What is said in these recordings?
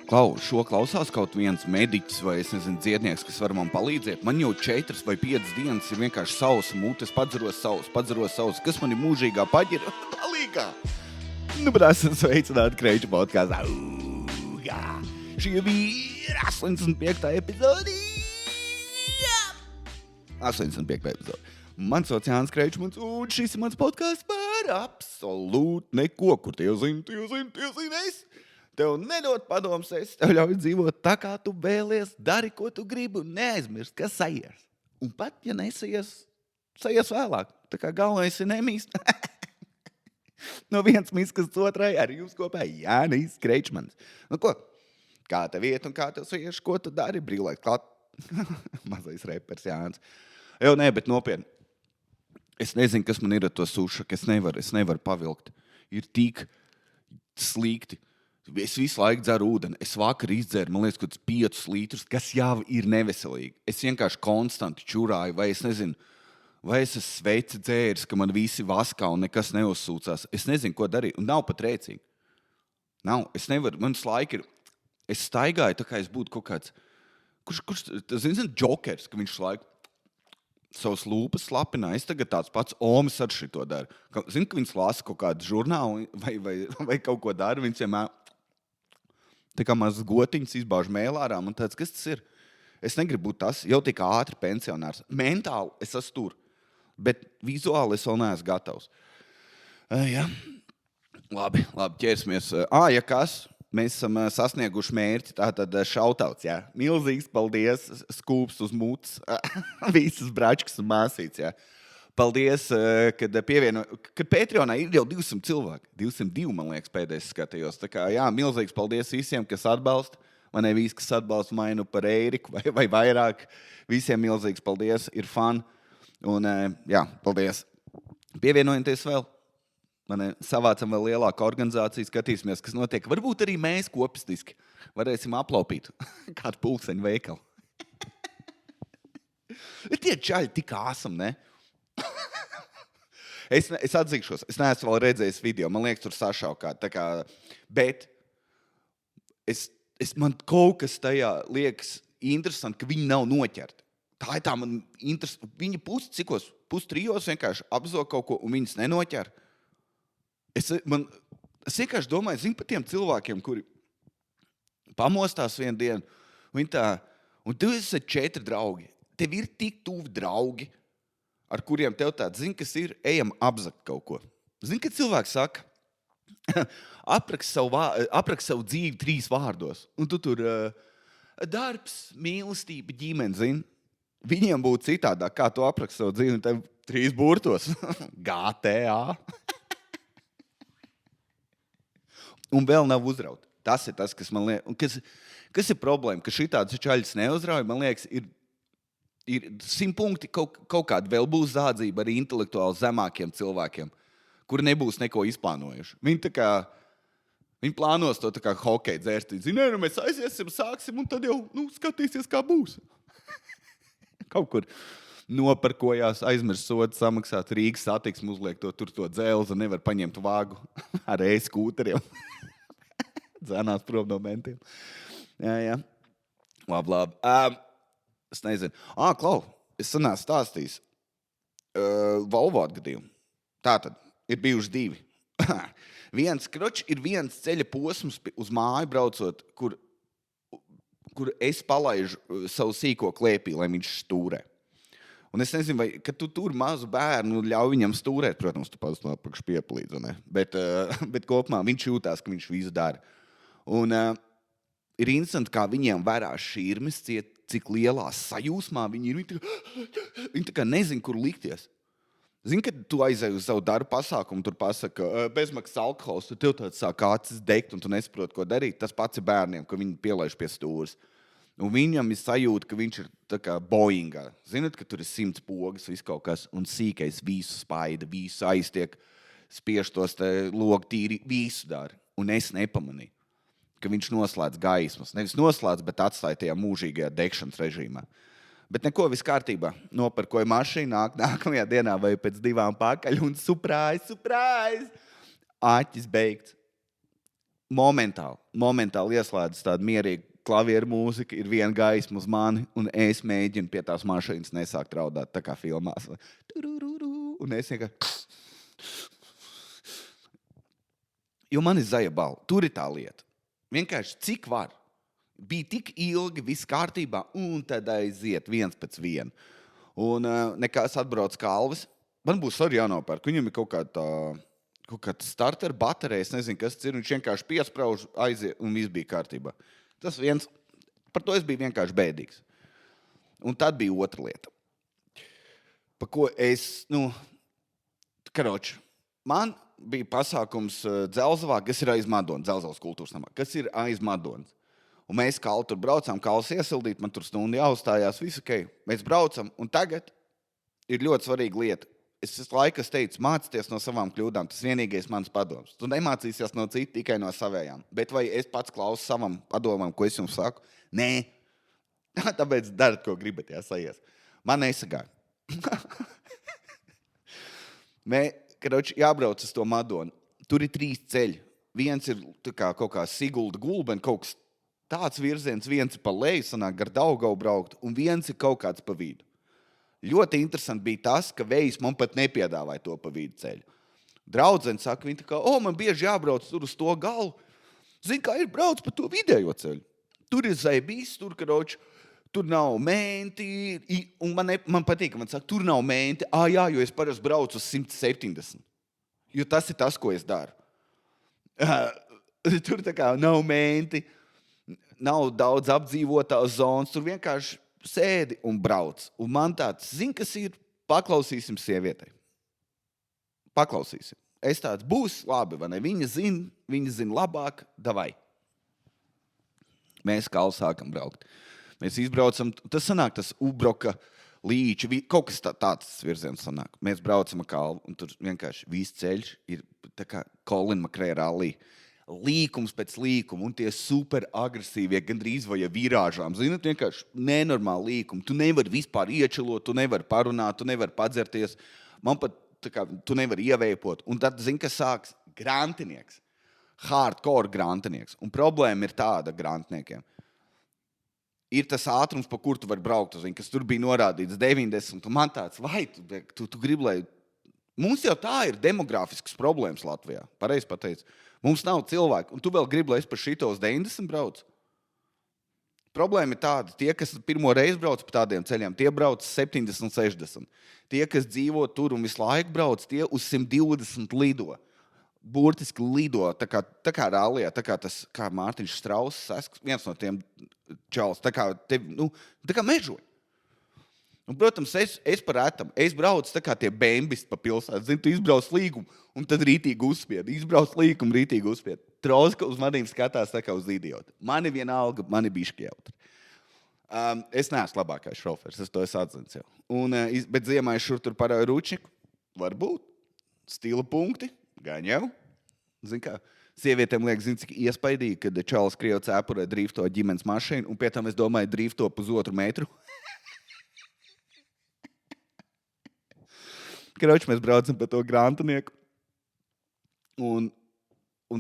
Šo klausās kaut viens mediķis vai, es nezinu, dziednieks, kas var man palīdzēt. Man jau 4 vai 5 dienas ir vienkārši sausa mutes, padzeros sausa. Kas man ir mūžīgā paģira? Palīgā! Nu, bet esam sveicināti Kreiča podkāstā. Šī ir 85. epizode. 85. epizode. Mans sauc Jānis Kreičs, un šis ir mans podkāsts par absolūti neko, kur tie zini es. Tev nedod padoms, es tev ļauju dzīvot tā, kā tu vēlies, dari, ko tu gribi, un neaizmirst, kas sajies. Un pat, ja nesaies, sajies vēlāk. Tā kā galvenais ir nemīst. No viens miskas otrai arī jūs kopā Jānis Kreičmans. Nu ko, kā tev iet un kā tev sajies, ko tu dari? Brīvlaik klāt. Mazais repers Jānis. Jau nē, bet nopietni. Es nezinu, kas man ir ar to sušaku. Es nevaru pavilkt. Ir tik slikti. Es visu laiku dzeru ūdeni. Es vakar izdzēru, man liekas, kaut 5 litrus, kas jau ir neveselīgi. Es vienkārši konstanti čurāju, vai es nezinu, vai es esmu sveci dzēris, ka man visi vaskā un nekas neuzsūcās. Es nezinu, ko darīt. Un nav pat rēcīgi. Nav. Es nevaru. Mans laika ir. Es staigāju, tā kā es būtu kaut kāds. Kurš zini, džokers, ka viņš laiku savas lūpas slapinā. Es tagad tāds pats Omis ar šito daru. Zinu, ka viņš lasa kaut kādu žurnālu vai kaut ko dara. Viņš vienmēr tā kā mazas gotiņas izbāž mēlārām un tāds, kas tas ir? Es negribu būt tas, jau tik ātri pensionārs. Mentāli es esmu tur, bet vizuāli es vēl neesmu gatavs. Jā. Labi, ķersimies. Ja kas, mēs esam sasnieguši mērķi, tātad šautauts, jā. Milzīgs paldies, skūps uz mutes, visas bračkas un māsītes, jā. Paldies, kad Patreonā ir jau 200 cilvēki. 202, man liekas, pēdējais skatījos. Tā kā, jā, milzīgs paldies visiem, kas atbalsta. Man ne visi, kas atbalsta mainu par Eiriku vai vairāk. Visiem milzīgs paldies, ir fun. Un, jā, paldies. Pievienojieties vēl. Savācam vēl lielāku organizāciju, skatīsimies, kas notiek. Varbūt arī mēs kopistiski varēsim aplaupīt kādu pulkseņu veikalu. Ir tie čaļi tik āsam, ne? Es atzīšos, es neesmu vēl redzējis video, man liekas, tur sašaukāt, tā kā, bet man kaut kas tajā liekas interesanti, ka viņi nav noķerti. Tā ir tā man interesanti. Viņi pustrijos vienkārši apzog kaut ko, un viņas nenoķer. Es vienkārši domāju, zinu par tiem cilvēkiem, kuri pamostās vienu dienu, un tev esat 4 draugi. Tev ir tik tuvi draugi, ar kuriem tev tāds, zini, kas ir, ejam apzakt kaut ko. Zini, kad cilvēks saka, aprakst savu dzīvi 3 vārdos, un tu tur darbs, mīlestība, ģimene, zini. Viņiem būtu citādāk, kā tu aprakst savu dzīvi, un tev 3 burtos. GTA. Un vēl nav uzraut. Tas ir tas, kas man liekas. Kas ir problēma? Ka šitādas čaļas neuzrauj, man liekas, ir 100 punkti, kaut kāda vēl būs zādzība arī intelektuāli zemākiem cilvēkiem, kuri nebūs neko izplānojuši. Viņi plānos to tā kā hokeju dzērstīt. Zini, mēs aiziesim, sāksim, un tad jau skatīsies, kā būs. Kaut kur noparkojās, aizmirst sodu samaksāt, Rīgas satiksmi uzliek to dzelzi, nevar paņemt vāgu ar e-skūteriem. Dzēnās prom no mentiem. Jā. Labi. Es nezinu. Klau, es sanācu stāstījis Volvo atgadījumu. Tātad, ir bijuši 2. Ir viens ceļa posms uz māju braucot, kur es palaižu savu sīko klēpī, lai viņš stūrē. Un es nezinu, vai, kad tu tur mazu bērnu ļauj viņam stūrēt, protams, tu pats no apakš pieplīdzi, ne? Bet kopumā viņš jūtās, ka viņš visu dara. Un ir interesanti, kā viņiem vērās šķirmes ciet, cik lielā sajūsmā viņi ir. Viņi tā kā nezin, kur likties. Zini, kad tu aizēji uz savu darbu pasākumu, tur pasaka, bezmaksas alkohols, tu tev tāds sāk acis degt, un tu nesaproti, ko darīt. Tas pats ir bērniem, ka viņi pielaiž pie stūras. Un viņam ir sajūta, ka viņš ir tā kā Boeingā. Zinat, ka tur ir 100 pogas, viss kaut kas, un sīkais visu spaida, visu aiztiek, spiež tos logu tīri, visu dara. Un es nepamanīju, ka viņš noslēdz gaismas. Nevis noslēdz, bet atstāja tajā mūžīgajā degšanas režīmā. Bet neko, viss kārtībā. Noparkoja mašīnu, nākamajā dienā vai pēc 2 pakaļ un surprise! Āķis beigts. momentāli ieslēdz tādu mierīgu klavieru mūziku, ir viena gaisma uz mani, un es mēģinu pie tās mašīnas nesākt raudāt, tā kā filmās. Un es vienkārši... Jo man ir zaļa balva. Tur ir tā lieta. Vienkārši cik var. Bija tik ilgi, viss kārtībā, un tad aiziet viens pēc viena. Un nekas atbrauc kalvis. Man būs arī jānopērk. Viņam ir kaut kāda starter baterija, es nezinu, kas tas ir. Viņš vienkārši piesprauž, aiziet, un viss bija kārtībā. Tas viens, par to es biju vienkārši bēdīgs. Un tad bija otra lieta. Pa ko es, man bija pasākums Dzelzavā, kas ir aiz Madonas, Dzelzavas kultūras namā, kas ir aiz Madonas. Un mēs Kalu tur braucām, Kalas iesildīt, man tur stundu jāuzstājās, visu ok. Mēs braucam, un tagad ir ļoti svarīga lieta. Es laikas teicu, mācīties no savām kļūdām, tas vienīgais mans padoms. Tu nemācīsies no citu, tikai no savējām. Bet vai es pats klausu savam padomam, ko es jums saku? Nē. Tāpēc darat, ko gribat, jāsajies. Man nesagāja. Jābrauc uz to Madonu. Tur ir 3 ceļi. Viens ir kaut kā Sigulda Gulben, kaut kas tāds virziens, viens ir pa leju, sanāk gar Daugavu braukt, un viens ir kaut kāds pa vidu. Ļoti interesanti bija tas, ka vējs man pat nepiedāvāja to pa vidu ceļu. Draudzene saka, viņa tā kā, man bieži jābrauc tur uz to galu. Zini, kā ir brauc pa to vidējo ceļu. Tur ir zaibīs, tur nav menti. Un man patīk, ka man saka, tur nav menti. Jā, jo es parasti braucu uz 170. Jo tas ir tas, ko es daru. Tur tā kā nav menti, nav daudz apdzīvotās zonas, tur vienkārši sēdi un brauc. Un man tāds, zini, kas ir, paklausīsim sievietei. Paklausīsim. Es tāds, būs labi, vai ne? Viņa zina labāk, davai. Mēs Kalu sākam braukt. Mēs izbraucam, tas sanāk, tas Ubroka līči, kaut kas tāds virziens sanāk. Mēs braucam ar Kalu, un tur vienkārši viss ceļš ir tā kā Colin McRae rallija. Līkums pēc līkuma, un tie super agresīvie, gandrīz vai virāžām. Zinat, vienkārši nenormāli līkumi. Tu nevari vispār iečelot, tu nevari parunāt, tu nevari padzerties. Man pat, tu nevari ievēpot. Un tad, zini, kas sāks? Grantinieks. Hardcore grantinieks. Un problēma ir tāda grantniekiem. Ir tas ātrums, pa kur tu vari braukt, zini, kas tur bija norādīts 90, un man tāds, vai tu gribi, lai... Mums jau tā ir demogrāfiskas problēmas Latvijā. Pareizi pateicu. Mums nav cilvēku, un tu vēl gribi, lai es par šito uz 90 braucu? Problēma ir tāda, tie, kas pirmo reizi brauc pa tādiem ceļiem, tie brauc 70, 60. Tie, kas dzīvo tur un visu laiku brauc, tie uz 120 lido. Burtiski lido, tā kā rallijā, tā kā tas, kā Mārtiņš Strauss, viens no tiem čalis, tā kā mežoņi. Un, protams, es par etam. Es braucu tā kā tie bembisti pa pilsētu. Zini, tu izbrauc līgumu, un tad rītīgi uzspied. Izbrauc līgumu, rītīgi uzspied. Trozka uz manīm skatās tā kā uz idiotu. Mani vienalga, mani bišķi jautri. Es neesmu labākais šofers, es to esmu atzins jau. Bet ziemā es šur tur parāju ručniku. Varbūt. Stila punkti. Gan jau. Zini kā, sievietēm liek, zini, cik iespaidīgi, kad čalis Krievu cēpurē drifto ģimenes mašīnu, un pie tam es domāju drifto pusotru metru. Mēs braucam pa to grantinieku, un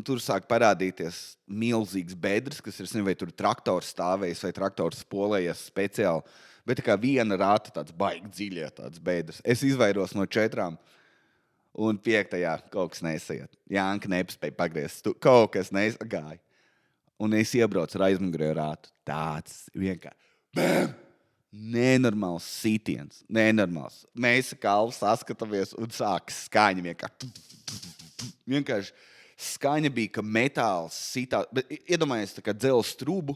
tur sāk parādīties milzīgs bedres, kas ir, vai tur traktors stāvējis, vai traktors polējies speciāli, bet tā kā viena rāta tāds baigi dziļie tāds bedres. Es izvairos no 4, un 5. kaut kas nesaiet. Jānka nepaspēja pagriezt, kaut kas nesagāja. Un es iebraucu ar aizmugurējo rātu. Tāds vienkārši. Bam! Nenormāls sitiens, nenormāls. Mēs ar Kalu saskatāmies un sākas skaņa vienkārši skaņa bija, ka metāls sitā, bet iedomājies tā kā dzelzs trubu,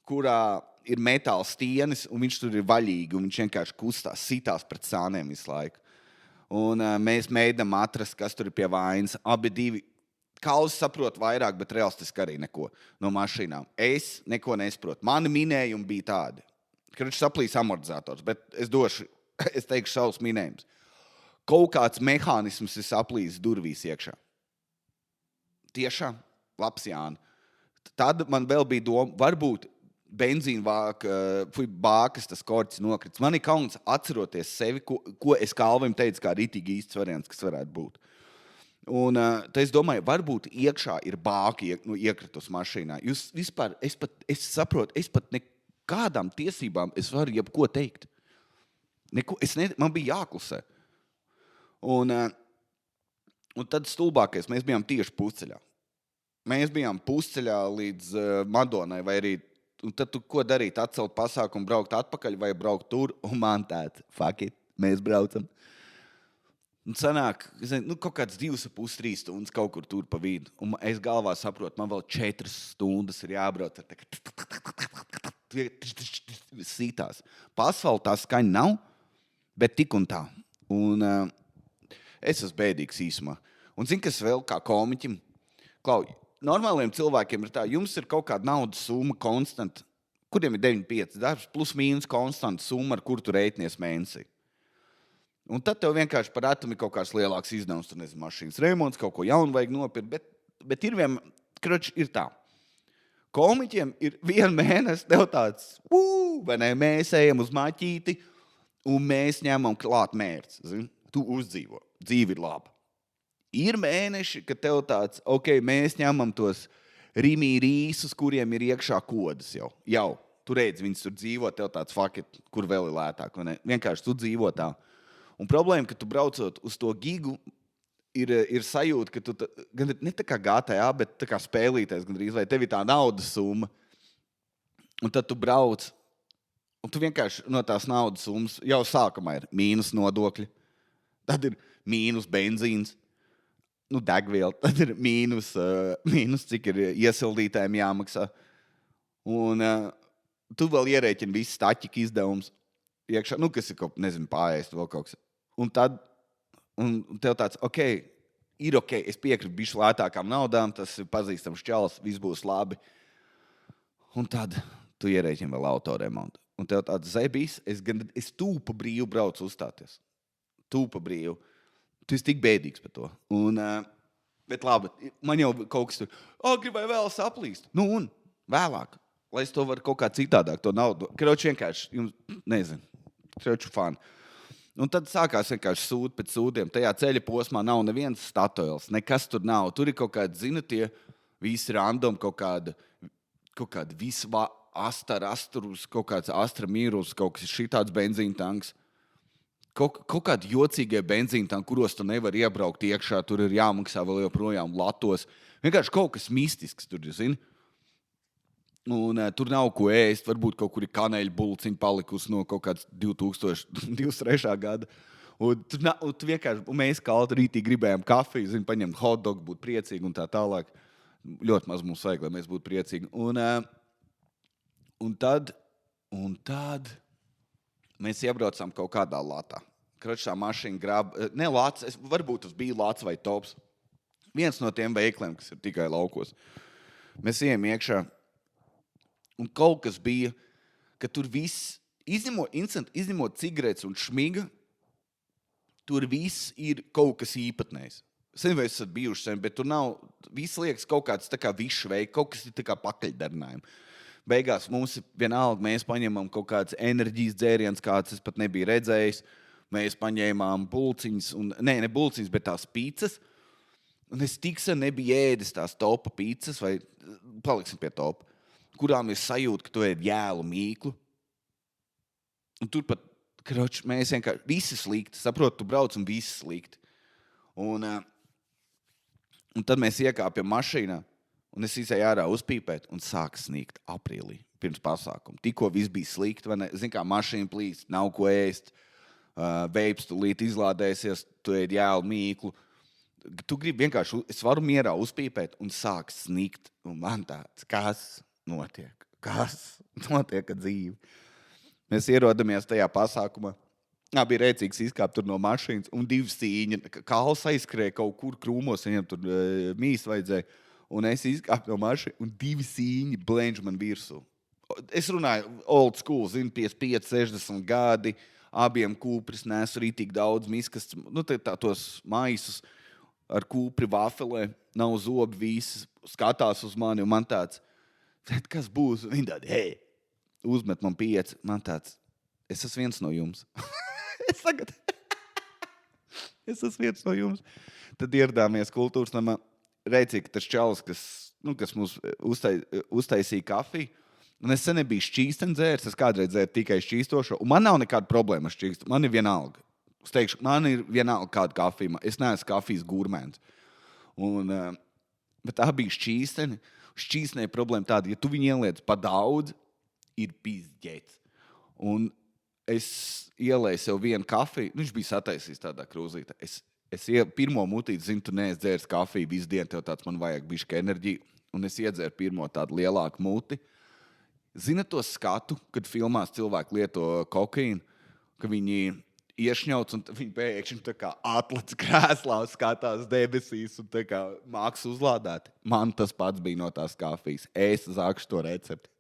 kurā ir metāls stienis, un viņš tur ir vaļīgi, un viņš vienkārši kustās, sitās pret sāniem visu laiku. Un mēs mēģinām atrast, kas tur ir pie vainas. Abi divi, Kals saprot vairāk, bet realistiski arī neko no mašīnām. Es neko nesaprotu. Mani minējumi bija tādi. Kad viņš saplīs amortizators, bet es teikšu savus minējumus. Kaut kāds mehānisms ir saplīs durvīs iekšā. Tiešām, labs Jāni. Tad man vēl bija doma, varbūt benzīna bākas tas korķis nokrits. Man ir kauns atceroties sevi, ko es Kalvim teicu, kā ritīgi īsts variants, kas varētu būt. Un tad es domāju, varbūt iekšā ir bāki iekritus mašīnā. Jūs vispār, es saprotu, es pat nekādām tiesībām es varu jebko teikt. Man bija jāklusē. Un tad stulbākais, mēs bijām tieši pusceļā. Mēs bijām pusceļā līdz Madonai, vai arī, un tad tu ko darīt? Atcelt pasākumu, braukt atpakaļ vai braukt tur, un man tāds, fuck it, mēs braucam. Un sanāk, kaut kāds 2,5-3 stundas kaut kur tur pa vidu. Un es galvā saprotu, man vēl 4 stundas ir jābrauc ar sītās. Pa asfaltā skaņa nav, bet tik un tā. Un es esmu bēdīgs īsumā. Un zini, kas vēl kā komiķim? Klau, normāliem cilvēkiem ir tā, jums ir kaut kāda naudas summa konstanta, kuriem ir 9,5 darbs, plus mīnus konstanta summa, ar kur tu rēķinies mēnesī. Un tad tev vienkārši par atomu ir kaut kāds lielāks izdevums, tur nezinu, mašīnas remonts, kaut ko jaunu vajag nopirkt, bet ir ir tā. Komiķiem ir 1 mēnesi, tev tāds, vai ne, mēs ejam uz maķīti, un mēs ņemam klāt mērķis, zini, tu uzdzīvo, dzīve ir laba. Ir mēneši, kad tev tāds, ok, mēs ņemam tos rimī rīsus, kuriem ir iekšā kodas jau. Tu redzi, viņas tur dzīvo, tev tāds, fuck it, kur vēl ir lētāk, vai ne? Vienkārši tu dzīvo tā. Un problēma, ka tu braucot uz to gigu, ir sajūta, ka tu gan ne tā kā GTA, bet tā kā spēlītais gandrīz, vai tev ir tā naudas summa. Un tad tu brauc, un tu vienkārši no tās naudas summas jau sākumā ir mīnus nodokļi, tad ir mīnus benzīns, degviela, tad ir mīnus, cik ir iesildītājiem jāmaksā. Un tu vēl ierēķini visu staķika izdevums iekšā, kas ir kaut, nezinu, pārēst vēl kaut kas. Un tev tāds, ir ok, es piekrītu bišķi lētākām naudām, tas ir pazīstams čalis, viss būs labi. Un tad tu ierēķini vēl autoremontu. Un tev tāds zebīs, es tūpa brīvu braucu uzstāties. Tūpa brīvu. Tu esi tik bēdīgs par to. Un, bet labi, man jau kaut kas tur, gribēju vēl saplīst. Un vēlāk, lai es to varu kaut kā citādāk, to naudu. Kroči vienkārši, nezinu, kroči fani. Un tad sākās vienkārši sūdi pēc sūdiem. Tajā ceļa posmā nav neviens statuels, nekas tur nav. Tur ir kaut kādi, tie visi random, kaut kādi visi astarus, kaut kāds astra mīrus, kaut kas ir šitāds benzīna tanks. Kaut kādi jocīgie benzīna tanki, kuros tu nevar iebraukt iekšā, tur ir jāmaksā vēl joprojām latos. Vienkārši kaut kas mistisks tur, zini. Un tur nav ko ēst, varbūt kaut kur ir kaneļu bulciņa palikusi no kaut kāds 2023. gada. Un tu vienkārši, mēs kalti rītī gribējām kafiju, zini, paņemt hotdogu, būt priecīgi un tā tālāk. Ļoti maz mums vajag, lai mēs būtu priecīgi. Un tad mēs iebraucām kaut kādā latā. Kračā mašīna ne lats, varbūt tas bija lats vai tops. Viens no tiem veikliem, kas ir tikai laukos. Mēs ejam iekšā. Un kaut kas bija, ka tur viss, izņemot cigaretes un šmiga, tur viss ir kaut kas īpatnējs. Es nezinu, vai esat bijuši sen, bet tur nav, viss liekas kaut kāds tā kā višs veik, kaut kas ir tā kā pakaļdarinājumi. Beigās mums ir vienalga, mēs paņemam kaut kāds enerģijas dzēriens, kāds es pat nebiju redzējis. Mēs paņēmām bulciņas, ne bulciņas, bet tās pīcas. Un es tiksen nebiju ēdis tās topa pīcas, vai paliksim pie topa, kurām ir sajūta, ka tu ēd jēlu mīklu. Un tur pat, mēs vienkārši, visi slikti, saprotu, tu brauc un visi slikti. Un tad mēs iekāpjam mašīnā, un es izēju ārā uzpīpēt, un sāk sniegt aprīlī, pirms pasākuma. Tikko viss bija slikti, vai ne? Zini, kā mašīna plīst, nav ko ēst, veips tūlīt izlādēsies, tu ēd jēlu mīklu. Tu gribi vienkārši, es varu mierā uzpīpēt, un sāk sniegt, un man tāds, kas notiek ar dzīvi. Mēs ierodamies tajā pasākumā. Bija rēcīgs izkāpt tur no mašīnas, un 2 sīņi. Kāls aizskrēja kaut kur krūmos, viņam tur mīs vajadzēja. Un es izkāpu no mašīnas, un 2 sīņi blenž man virsū. Es runāju old school, 55, 60 gadi, abiem kūpris nesu rītīgi daudz miskas, tos maisus ar kūpri vafelē, nav zobi visi, skatās uz mani, un man tāds, kas būs? Viņi tādi, uzmet man 5. Man tāds, es esmu viens no jums. Es tagad. Es esmu viens no jums. Tad ieradāmies kultūras namā. Rēcīgi tas čalis, kas mums uztaisīja kafiju. Un es sen nebiju šķīsteni dzērs, es kādreiz dzēru tikai šķīstošo. Un man nav nekāda problēma ar šķīstu. Man ir vienalga. Es teikšu, man ir vienalga kāda kafija. Es neesmu kafijas gurmēns. Bet tā bija šķīsteni. Šķīstenē problēma tāda, ja tu viņu ieliec pa daudz, ir pizģēts. Un es ielēju sev vienu kafiju. Viņš bija sataisījis tādā krūzītē. Es pirmo mutīti, zinu, tu neesi dzēris kafiju visu dienu, tev tāds man vajag bišķi enerģiju. Un es iedzēru pirmo tādu lielāku muti. Zini to skatu, kad filmās cilvēki lieto kokaīnu, ka viņi iešņauc un viņi pēkšņi tā kā atlec krēslā, skatās debesīs un tā kā māks uzlādēt. Man tas pats bija no tās kafijas. Es zākšu to recepti.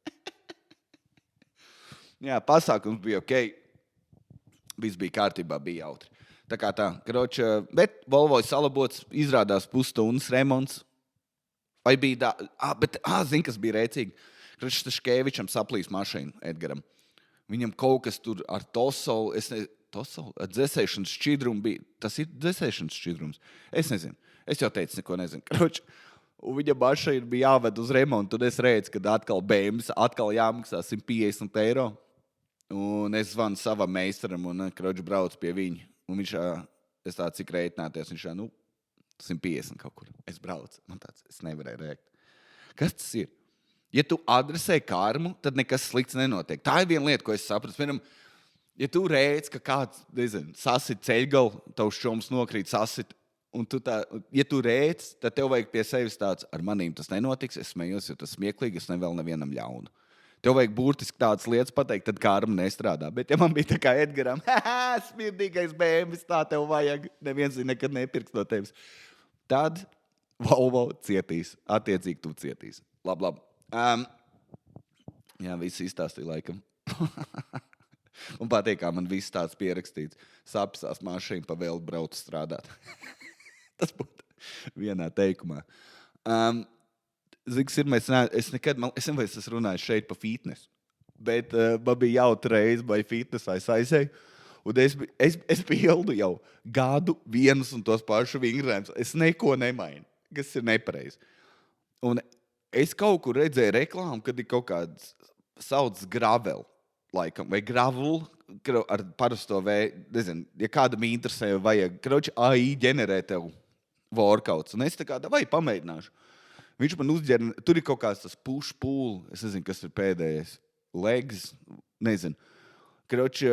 Jā, pasākums bija ok. Viss bija kārtībā, bija jautri. Tā kā tā, kroča, bet Volvo salabots, izrādās pusstundas remonts. Vai bija zini, kas bija rēcīgi? Kroča Škēvičam saplīs mašīnu Edgaram. Viņam kaut kas tur ar tosolu, ar dzesēšanas šķidrumu bija. Tas ir dzesēšanas šķidrums? Es nezinu. Es jau teicu, neko nezinu. Kroča, un viņa mašīna bija jāved uz remontu, un es redzu, kad atkal BMW, atkal jāmaksā 150 eiro. Un es zvanu savam meistaram, un kroča brauc pie viņa. Un viņš, es tā cik rēķināties, viņš 150 kaut kur. Es braucu, man tāds, es nevarēju rēkt. Kas tas ir? Ja tu adresē karmu, tad nekas slikts nenotiek. Tā ir viena lieta, ko es sapratu. Piemēram, ja tu rēdz, ka kāds, sasit ceļgalu, tavs šoms nokrīt sasit, un ja tu rēdz, tad tev vajag pie sevis tāds, ar manīm tas nenotiks, es smējos, jo tas smieklīgi, es nevēl nevienam ļaunu. Tev vajag burtiski tādas lietas pateikt, tad karma nestrādā. Bet ja man bija tā kā Edgaram, smirdīgais bēmis, tā tev vajag, neviens nekad nepirks no tevis. Tad Volvo cietīs, attiecīgi tu cietīs. Labi. Jā, viss izstāstīja laikam. Un patīk, kā man viss tāds pierakstīts. Sapsās mašīna pa vēl brauc strādāt. Tas būtu vienā teikumā. Ziks ir, es nezinu, vai es runāju šeit pa fitnesu, bet man bija jautra reize vai fitnesā es aizēju. Un es pildu jau gadu vienus un tos pašu vingrinājumus. Es neko nemainu, kas ir nepareizi. Un es kaut kur redzēju reklāmu, kad ir kaut kāds sauc gravel, laikam, vai gravel ar parasto nezinu, ja kādam interesē, vajag, kroči, AI ģenerē tev workouts. Un es tā kā, vai pamēģināšu. Viņš man uzģēra, tur ir kaut kāds tas push pull, es nezinu, kas ir pēdējais, legs, nezinu. Kroči,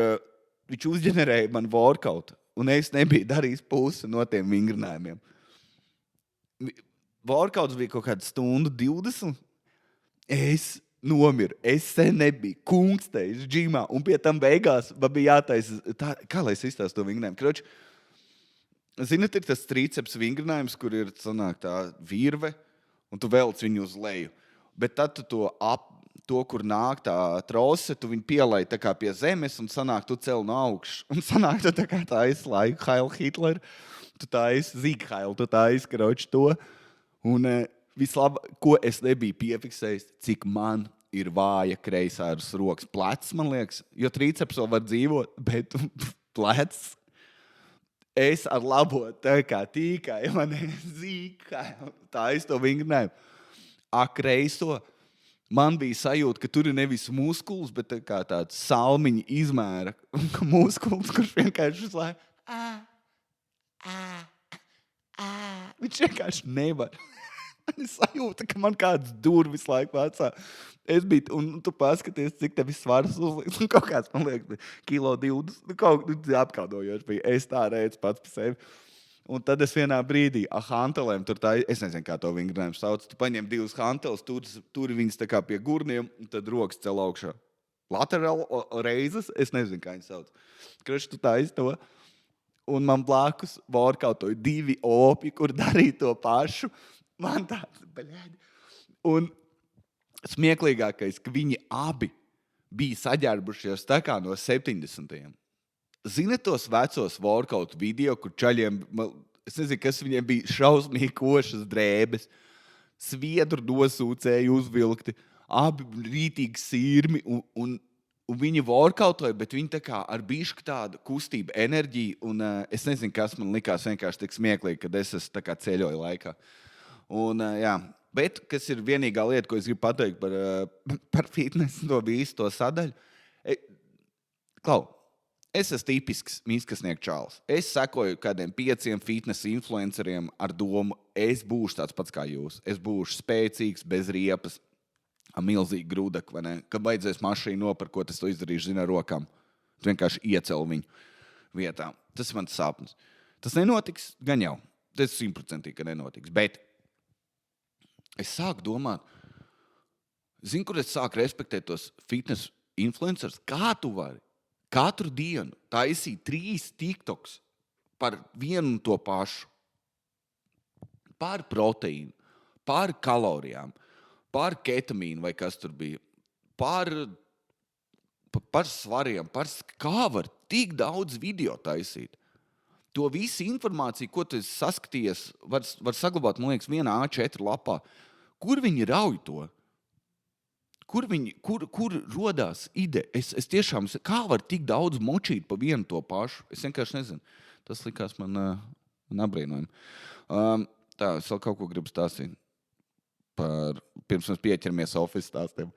viņš uzģenerēja man workout, un es nebiju darījis pusi no tiem vingrinājumiem. Workouts bija kaut kāda 1:20. Es nomiru. Es sen nebiju kungstējis džimā. Un pie tam beigās man bija jātaisa, kā lai es izstāstu to vingrinājumu. Kroči, zinat, ir tas triceps vingrinājums, kur ir sanāk tā virve, un tu velc viņu uz leju. Bet tad tu to kur nāk tā trose, tu viņu pielai tā kā pie zemes, un sanāk tu cel no augšas. Un sanāk tu tā kā tā laiku Heil Hitler. Tu tā Sieg Heil, tu tā kroči to. Un vislabāk, ko es nebiju piefiksējis, cik man ir vāja kreisāras rokas. Plecs, man liekas, jo triceps vēl var dzīvot, bet plecs. Es ar labo tā kā tīkai, man zīkai, tā to vingrinājumu. Kreiso, man bija sajūta, ka tur ir nevis muskuls, bet tā kā tāds salmiņa izmēra muskuls, kurš vienkārši uzlaiž. Viņš vienkārši nevar. Man ir sajūta, ka man kāds durvis laiku vecā. Es biju, un tu paskaties, cik tev svars uzliks. Un kaut kāds, man liekas, 1,20 kg. Kaut apkaudojoši bija. Es tā redzu pats par sevi. Un tad es vienā brīdī hantelēm, tur tā, es nezinu, kā to vingrinājumu sauc, tu paņem 2 hanteles, tur viņas tā kā pie gurniem, un tad rokas cel augšā. Lateral reizes, es nezinu, kā viņas sauc. Kroči, tu tā to. Un man blakus workoutoja 2 opi, kur darīja to pašu. Man tāds, baļādi. Un smieklīgākais, ka viņi abi bija saģērbušies tā kā no 70. Zini tos vecos workout video, kur čaļiem, es nezinu, kas viņiem bija šausmīgi košas drēbes, sviedru nosūcēji uzvilkti, abi rītīgi sirmi un Un viņi workoutoja, bet viņi tā kā ar bišķi tādu kustību, enerģiju, un es nezinu, kas man likās vienkārši tik smieklīgi, kad es esmu tā kā ceļoju laikā. Un, jā, bet kas ir vienīgā lieta, ko es gribu pateikt par fitnesu, to visu to sadaļu. Klau, es esmu tipisks mīskasnieku čāls. Es sekoju kādiem 5 fitnesa influenceriem ar domu, es būšu tāds pats kā jūs. Es būšu spēcīgs, bez riepas, ar milzīgu grūdaku, vai ne? Kad beidzēs mašīnu nopirkt, ko tas to izdarīšu, zina, ar rokām. Tu vienkārši iecel viņu vietā. Tas ir mans sapnis. Tas nenotiks, gan jau. Tas 100%, ka nenotiks. Bet es sāku domāt, zinu, kur es sāku respektēt tos fitness influencers. Kā tu vari katru dienu taisīt 3 TikToks par vienu un to pašu? Par proteīnu, par kalorijām, par ketamīnu vai kas tur bija, par svariem, kā var tik daudz video taisīt. To visu informāciju, ko tu esi saskatījies, var saglabāt, man liekas, vienā A4 lapā. Kur viņi rauj to? Kur rodās ideja? Es tiešām, kā var tik daudz močīt pa vienu to pašu? Es vienkārši nezinu. Tas likās man apbrīnojami. Tā, es vēl kaut ko gribu stāstīt. Pirms mēs pieķeramies office stāstiem.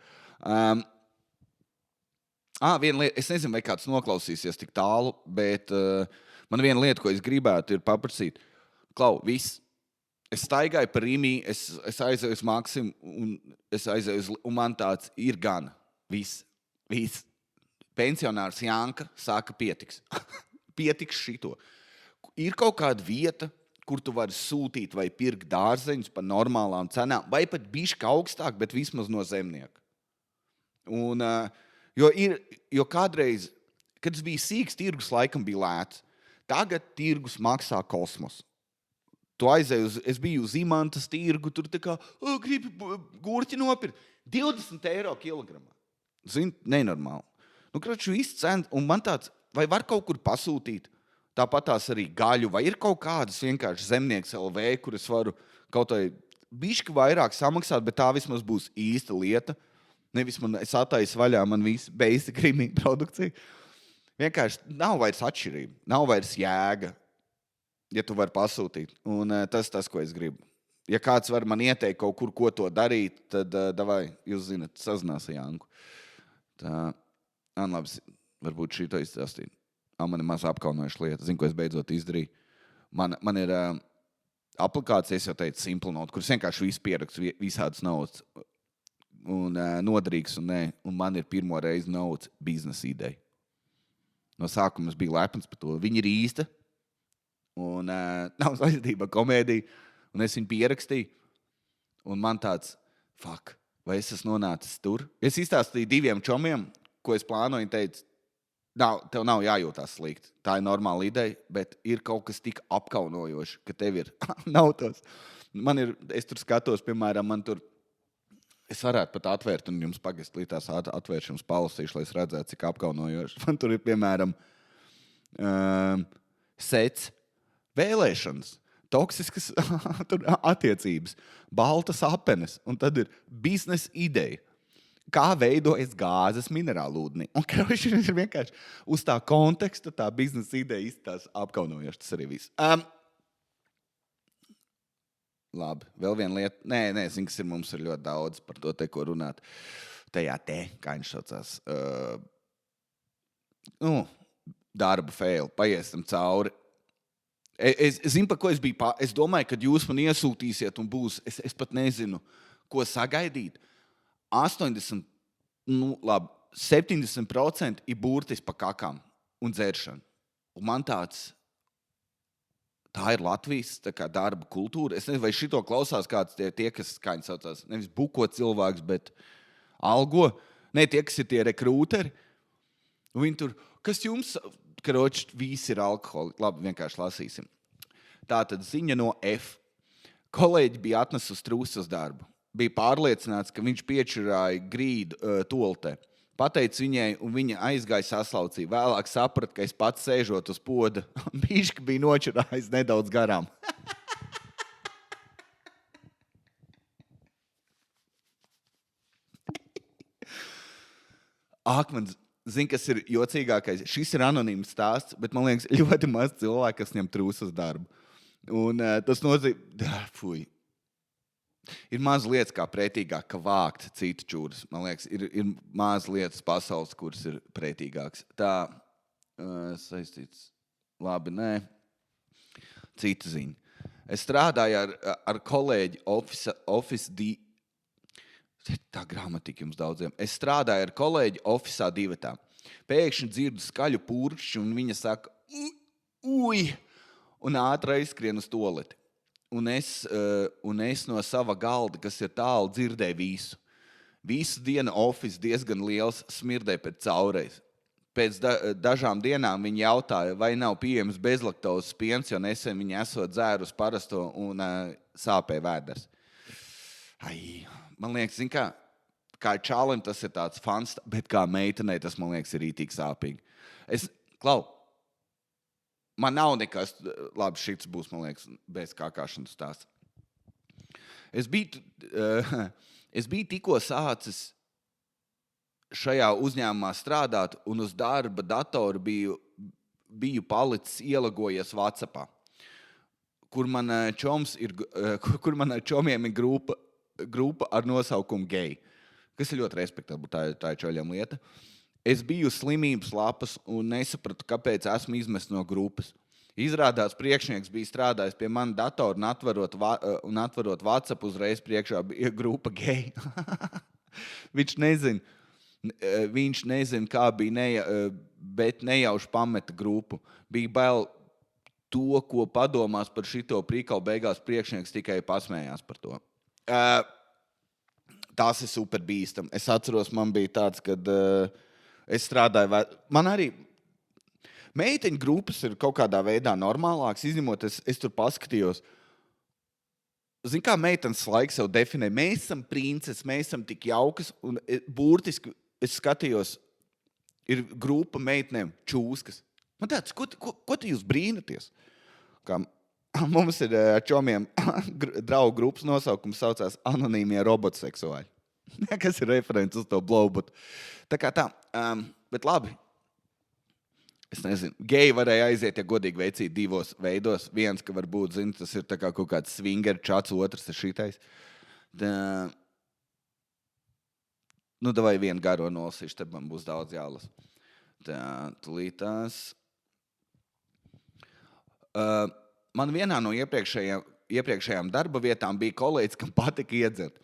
Viena lieta, es nezinu, vai kāds noklausīsies tik tālu, bet man viena lieta, ko es gribētu, ir paprasīt. Klau, viss. Es staigāju par Rīmī, es aizēju uz Maksimu, un man tāds ir gan. Viss. Pensionārs Janka saka, pietiks. Pietiks šito. Ir kaut kāda vieta, kur tu vari sūtīt vai pirkt dārzeņus par normālām cenām, vai pat bišķi augstāk, bet vismaz no zemnieka. Un, jo kādreiz, kad es biju sīks, tirgus laikam bija lēts. Tagad tirgus maksā kosmos. Tu aizēji es biju uz Imantas tirgu, tur tā kā, gribi gurķi nopirkt. 20 eiro kilogramā. Zini, nenormāli. Viss cena, un man tāds, vai var kaut kur pasūtīt? Tāpat tās arī gaļu, vai ir kaut kādas vienkārši zemnieks LV, kur es varu kaut vai bišķi vairāk samaksāt, bet tā vismaz būs īsta lieta. Nevis es attaisu vaļā man visu basic Rīmī produkciju. Vienkārši nav vairs atšķirība, nav vairs jēga, ja tu vari pasūtīt. Un tas, ko es gribu. Ja kāds var man ieteikt kaut kur, ko to darīt, tad davai, jūs zinat, sazinās ar Janku. Tā, labi, varbūt šī to izstāstīt. Man ir maz apkaunojuša lieta. Zinu, ko es beidzot izdarīju. Man ir aplikācija, es jau teicu, Simple Note, kuras vienkārši visu pierakstu, visādas notes. Un noderīgs un nē. Un man ir pirmo reizi notes biznesa ideja. No sākuma es biju lepns par to. Viņa ir īsta. Un nav saistība ar komēdiju. Un es viņu pierakstīju. Un man tāds, vai es esmu nonācis tur? Es izstāstīju 2 čomiem, ko es plānoju, un teicu, tev nav jājūtās slikti. Tā ir normāla ideja, bet ir kaut kas tik apkaunojoši, ka tev ir. Nav tos. Es tur skatos, piemēram, es varētu pat atvērt un jums pagast līdz tās atvēršu, jums palasīšu, lai es redzētu, cik apkaunojoši. Man tur ir, piemēram, sets, vēlēšanas, toksiskas attiecības, baltas apenes, un tad ir biznesa ideja. Kā veidojas gāzes minerālūdeni. Un viņš ir vienkārši uz tā konteksta, tā biznesa ideja izstās apkaunojoši. Tas arī viss. Labi, vēl viena lieta. Nē, zinu, kas mums ir ļoti daudz par to te, ko runāt. Tajā kā viņš saucās. Darba fail, paiestam cauri. Es zinu, par ko es biju. Es domāju, kad jūs man iesūtīsiet un būs, es pat nezinu, ko sagaidīt. 70% ir burtis pa kakām un dzeršanu. Un man tā ir Latvijas darba kultūra. Es nezinu, vai šito klausās kāds tie kas, kā viņi saucās, nevis buko cilvēks, bet algo. Ne, tie, kas ir tie rekrūteri. Un viņi tur, kas jums, karoči, visi ir alkoholi. Labi, vienkārši lasīsim. Tātad ziņa no F. Kolēģi bija atnesus trūsas darbu. Bija pārliecināts, ka viņš piečurāja grīdu toltē. Pateicu viņai, un viņa aizgāja saslaucī. Vēlāk sapratu, ka es pats sēžot uz poda. Bišķi bija nočurājis nedaudz garām. Akmens, zini, kas ir jocīgākais? Šis ir anonīms stāsts, bet man liekas, ļoti maz cilvēku, kas ņem trūsas darbu. Un tas nozīmē, fuj. Ir maz lietas kā pretīgāk, ka vākt citu čūras. Man liekas, ir maz lietas pasaules, kuras ir pretīgākas. Tā saistīts. Labi, nē. Cita ziņa. Es strādāju ar kolēģi Tā gramatika jums daudziem. Es strādāju ar kolēģi ofisā divatā. Pēkšņi dzirdu skaļu purkšķi, un viņa saka, uj, un ātri aizskrien uz toleti. Un es no sava galda, kas ir tālu, dzirdēju visu. Visu dienu ofis diezgan liels, smirdēja pēc caureis. Pēc dažām dienām viņi jautāja, vai nav pieejams bezlaktozes piens, jo nesen viņi esot dzērus parasto un sāpēja vēders. Man liekas, kā čalim tas ir tāds fans, bet kā meitenei tas, man liekas, ir rītīgi sāpīgi. Man nav nekas, labi, šits būs, man liekas, bez kākāšanas stāsts. Es biju tikko sācis šajā uzņēmumā strādāt, un uz darba datoru biju palicis ielagojies WhatsAppā, kur man ar čomiem ir grupa ar nosaukumu gei, kas ir ļoti respektabli, tā ir čoļam lieta. Es biju slimības lapas un nesapratu, kāpēc esmu izmests no grupas. Izrādās priekšnieks bija strādājis pie mana datora un atverot WhatsApp uzreiz priekšā bija grupa gei. Viņš nezina, kā bija, bet nejauši pameta grupu. Bija bail to, ko padomās par šito prikalu, beigās priekšnieks tikai pasmējās par to. Tas ir super bīstam. Es atceros, man bija tāds, kad es strādāju, man arī meiteņu grupas ir kaut kādā veidā normālāks, izņemot, es tur paskatījos. Zini, kā meitenes laiks sev definē, mēs esam princes, mēs esam tik jaukas, un burtiski es skatījos, ir grupa meitenēm čūskas. Man tāds, ko tu jūs brīnaties? Kā mums ir čomiem draugu grupas nosaukums saucās anonīmie robotseksuāļi. Kas ir referents uz to blowbotu. Tā kā tā, bet labi. Es nezinu, geji varēja aiziet, ja godīgi veicīt divos veidos. Viens, ka varbūt, zini, tas ir tā kā kaut kāds swinger čats, otrs ir šitais. Davai vienu garo nolasīšu, tad man būs daudz jālas. Tūlītās. Man vienā no iepriekšējām darba vietām bija kolēģis, kam patika iedzert.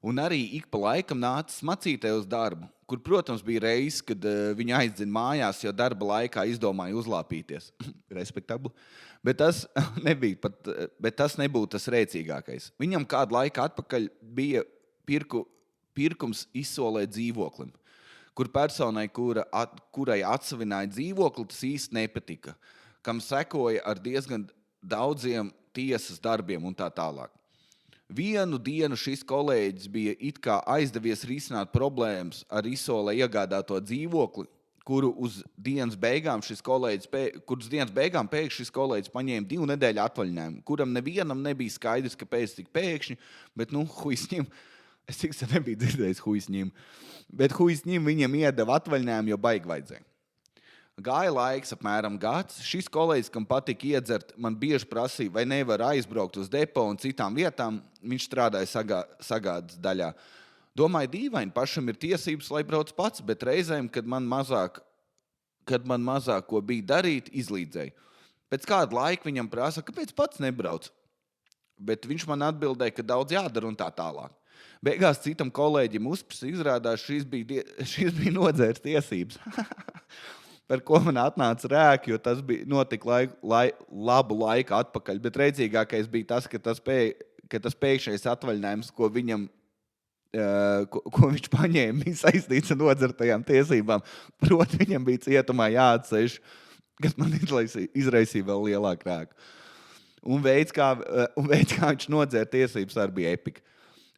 Un arī ik pa laikam nāca smacītē uz darbu, kur, protams, bija reizes, kad viņa aizzina mājās, jo darba laikā izdomāja uzlāpīties. Respektabli. Bet tas nebūtu tas rēcīgākais. Viņam kādu laiku atpakaļ bija pirkums izsolēt dzīvoklim, kur personai, kurai atsavināja dzīvokli, tas īsti nepatika, kam sekoja ar diezgan daudziem tiesas darbiem un tā tālāk. Vienu dienu šis kolēģis bija it kā aizdevies risināt problēmas ar izsolē iegādāto dzīvokli, kuras dienas beigām pēkšņi šis kolēģis paņēma 2 nedēļu atvaļinājumu, kuram nevienam nebija skaidrs, kāpēc tik pēkšņi, bet huisņim, es tik sen nebiju dzirdējis huisņim, bet huisņim viņam iedeva atvaļinājumu, jo baigi vajadzēja. Gāja laiks, apmēram gads. Šis kolēģis, kam patika iedzert, man bieži prasīja, vai nevar aizbraukt uz depo un citām vietām. Viņš strādāja sagādas daļā. Domāju, dīvaini, pašam ir tiesības, lai brauc pats, bet reizēm, kad man mazāk ko bija darīt, izlīdzēja. Pēc kāda laika viņam prasa, kāpēc pats nebrauc? Bet viņš man atbildēja, ka daudz jādara un tā tālāk. Beigās citam kolēģim uzprasa, izrādās, šīs bija nodzērs tiesības. Par ko man atnāca rēki, jo tas bija notika labu laiku atpakaļ. Bet reidzīgākais bija tas, ka tas pēkšņais atvaļinājums, ko viņš paņēma, bija saistīts ar nodzertajām tiesībām. Proti, viņam bija cietumā jāatsēž, kas man izraisīja vēl lielāku rēku. Un veids, kā viņš nodzēra tiesības, arī bija epika.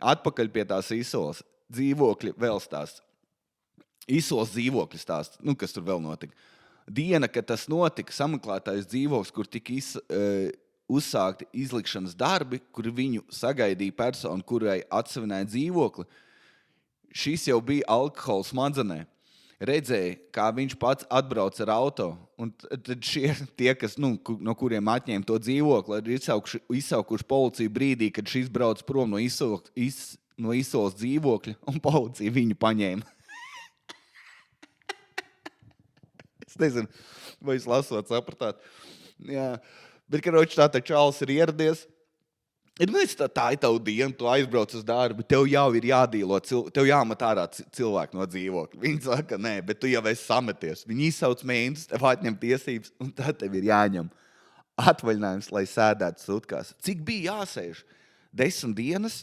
Atpakaļ pie tās izsoles. Dzīvokļi vēl stāsts. Izsoles dzīvokļi stāsts. Kas tur vēl notika? Diena, kad tas notika, sameklētais dzīvoklis, kur tika uzsākti izlikšanas darbi, kur viņu sagaidīja persona, kurai atsavināja dzīvokli, šis jau bija alkohols smadzenē. redzēja, kā viņš pats atbrauc ar auto. Un tad tie, kas, no kuriem atņēma to dzīvokli, ir izsaukuši policiju brīdī, kad šis brauc prom no izsoles dzīvokļa, un policija viņu paņēma. Es nezinu, vai es lasot sapratāt. Jā. Bet, karoči, tā čalis ir ieradies. Tā ir tava diena, tu aizbrauc uz darbu, tev jau ir jādīlo, tev jāmet ārā cilvēku no dzīvokļa. Viņi saka, nē, bet tu jau esi sameties. Viņi izsauc mēnesi, tev atņem tiesības, un tad tev ir jāņem atvaļinājums, lai sēdētu sutkās. Cik bija jāsēž? 10 dienas?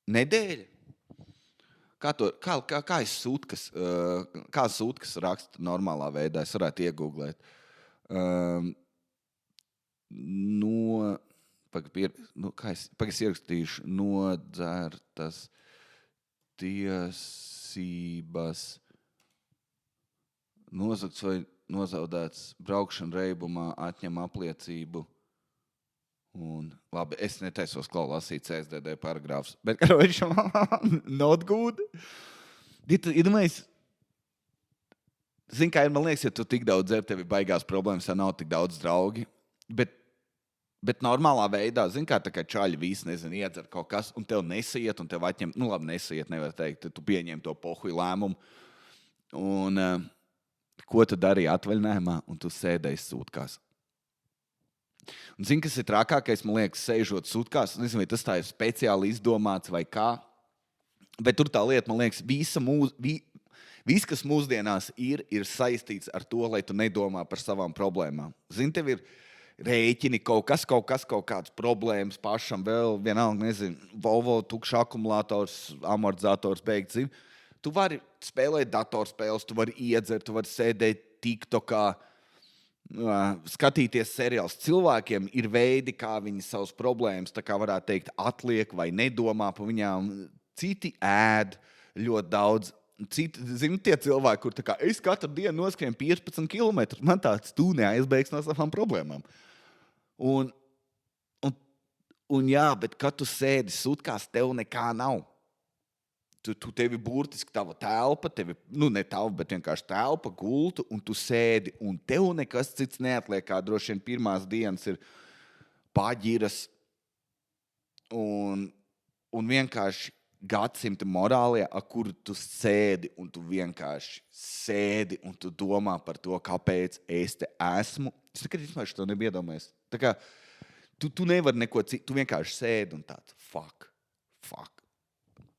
Nedēļa? Kā sutkas raksta normālā veidā? Es varētu iegooglēt. Es ierakstīšu nodzertas tiesības, nozagts vai nozaudēts braukšana reibumā, atņem apliecību. Un, labi, es netaisos lasīt CSDD paragrāfus, bet, not good. Zini, kā ir, man liekas, ja tu tik daudz dzer, tev ir baigās problēmas, ja nav tik daudz draugi, bet normālā veidā, zini, kā čaļi visi, nezinu, iedzer kaut kas, un tev nesiet, un tev atņem, nesiet, nevar teikt, tu pieņem to pohuju lēmumu, un ko tu darīji atvaļinājumā, un tu sēdēji sutkās. Un zini, kas ir trakākais, man liekas, sēžot sutkās, nezinu, vai tas tā ir speciāli izdomāts vai kā, bet tur tā lieta, man liekas, viss, kas mūsdienās ir saistīts ar to, lai tu nedomā par savām problēmām. Zini, tev ir rēķini, kaut kādas problēmas pašam vēl, vienalga, nezinu, Volvo, tukšs akumulators, amortizators beigts, zini. Tu vari spēlēt datorspēles, tu vari iedzert, tu vari sēdēt TikTokā, skatīties seriālus. Cilvēkiem ir veidi, kā viņi savas problēmas, tā kā varētu teikt, atliek vai nedomā par viņām. Citi ēd ļoti daudz. Citi, zini, tie cilvēki, kur es katru dienu noskrienu 15 km, man tāds tu neaizbēgs no savām problēmām. Un jā, bet kad tu sēdi sutkās, tev nekā nav. Tev ir burtiski tava telpa, ne tava, bet vienkārši telpa, gultu, un tu sēdi, un tev nekas cits neatliek, kā droši vien pirmās dienas ir paģiras un vienkārši gadsimta morālie, ar kuru tu sēdi, un tu vienkārši sēdi, un tu domā par to, kāpēc es te esmu. Es nekad vispār to nebiju iedomājies. Tā kā tu nevari neko citu, tu vienkārši sēdi un tāds, fuck.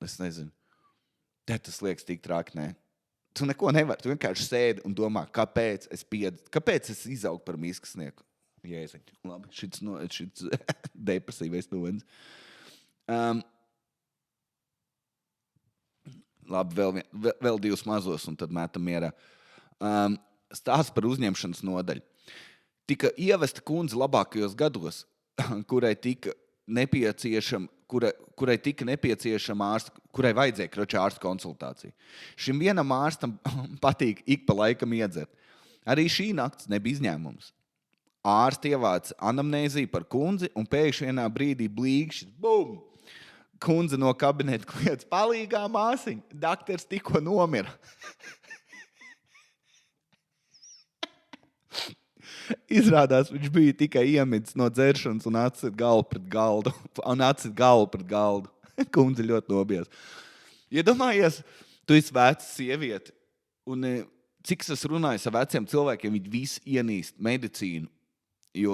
Es nezinu. Tas liekas tik traki, nē. Tu neko nevari, tu vienkārši sēdi un domā, kāpēc es izaugu par miskasnieku. Jēziņ, labi, šits depresīvais novedis. Labi, vēl divus mazos, un tad mētam mierā. Stāsts par uzņemšanas nodaļu. Tika ievesta kundze labākajos gados, kurai vajadzēja ārsta konsultāciju. Šim vienam ārstam patīk ik pa laikam iedzert. Arī šī nakts nebija izņēmums. Ārsti ievāca anamnēziju par kundzi, un pēkšņi vienā brīdī blīkšķi, bum! Kundze no kabineta kliedz, palīgā māsiņa, daktars tikko nomira. Izrādās, viņš bija tikai iemidis no dzeršanas un atsit galvu pret galdu. Kundze ļoti nobies. Iedomājies, tu esi veca sieviete, un cik es runāju ar veciem cilvēkiem, viņi visi ienīst medicīnu, jo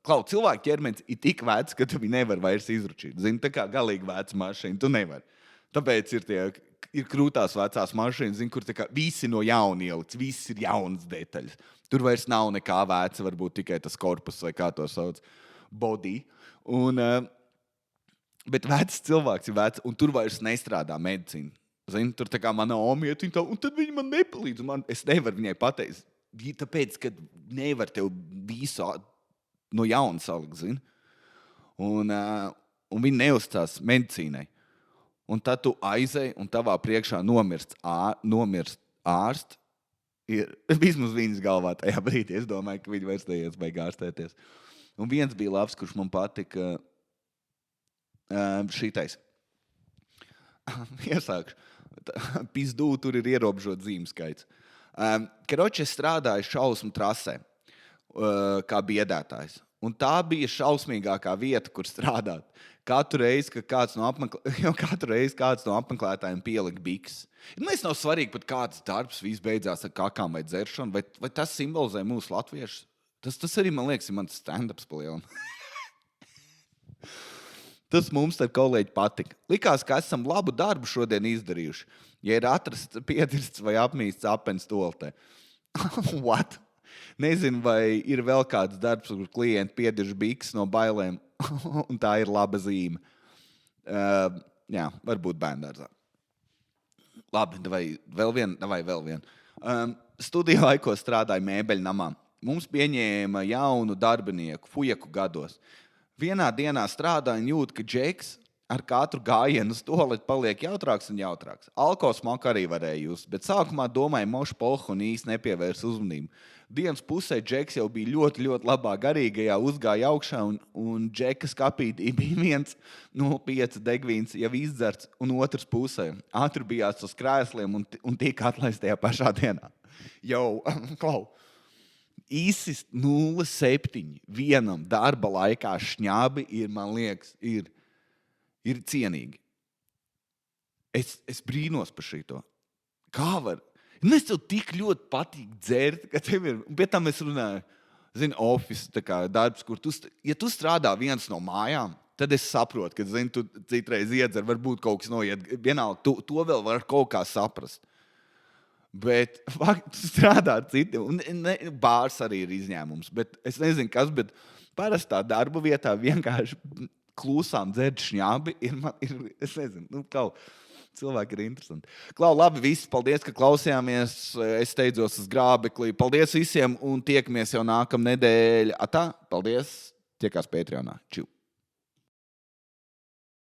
cilvēku ķermenis ir tik vecs, ka tu viņu nevar vairs izručīt. Zini, tā kā galīgi veca mašīna, tu nevar. Tāpēc ir krūtās vecās mašīnas, zini, kur visi no jauna ielicis, viss ir jaunas detaļas. Tur vairs nav nekā veca, varbūt tikai tas korpus vai kā to sauc, body. Bet vecs cilvēks ir vecs, un tur vairs nestrādā medicīna. Zini, tur tā kā mana omiet, un tad viņa man nepalīdz. Es nevaru viņai pateikt, tāpēc, ka nevar tev visu no jauna salikt, zini. Un viņi neuzstās medicīnai. Un tad tu aizej, un tavā priekšā nomirst ārsts. Vismaz viņas galvā tajā brīdī. Es domāju, ka viņi vairs neies baigi ārstēties. Un viens bija labs, kurš man patika šitais. Iesākšu. Pizdu, tur ir ierobežots zīmju skaits. Karoči, es strādāju šausmu trasē, kā biedētājs. Un tā bija šausmīgākā vieta, kur strādāt. Katru reizi, kad kāds no apmeklētājiem pielika biks. Mēs nav svarīgi, pat kāds darbs viss beidzās ar kakām vai dzeršanu, vai tas simbolizē mūsu latviešus. Tas arī, man liekas, ir mans stand-ups palielina. Tas mums ar kolēģi patika. Likās, ka esam labu darbu šodien izdarījuši. Ja ir atrasts piedirsts vai apmīsts apens toltē. What? Nezinu, vai ir vēl kāds darbs, kur klienti piedirž biks no bailēm, un tā ir laba zīme. Jā, varbūt bērndārzā. Labi, vēl vien. Studiju laikos strādāju mēbeļnamā. Mums pieņēma jaunu darbinieku, fujeku gados. Vienā dienā strādāju un jūtu, ka Džeks ar katru gājienu uz toleti paliek jautrāks un jautrāks. Alkoholsmoku arī varēja just, bet sākumā domāju mošu polhu un īsti nepievērs uzmanību. Dienas pusē Džeks jau bija ļoti, ļoti labā garīgajā, uzgāja augšā un Džeka skapītī bija 1,05 degvīns jau izdzerts un otrs pusē. Atrbijās uz krēsliem un tika atlaist tajā pašā dienā. Jau, klau. Īsis 0,7 vienam darba laikā šņābi ir, man liekas, ir cienīgi. Es brīnos par šito. Kā var? Es tev tik ļoti patīk dzert, ka tev ir... Pēc tam es runāju, office, tā kā darbs, kur ja tu strādā viens no mājām, tad es saprotu, ka, tu citreiz iedzer, varbūt kaut kas noiet. Vienalga, to vēl var kaut kā saprast. Bet tu strādā ar citiem. Bārs arī ir izņēmums. Bet es nezinu, kas, bet parastā darba vietā vienkārši klusām dzert šņābi ir es nezinu, kaut cilvēki ir interesanti. Klau, labi, visi, paldies, ka klausījāmies. Es steidzos uz grābeklī. Paldies visiem un tiekamies jau nākamnedēļ. Atā, paldies. Tiekās Patreonā. Čiu.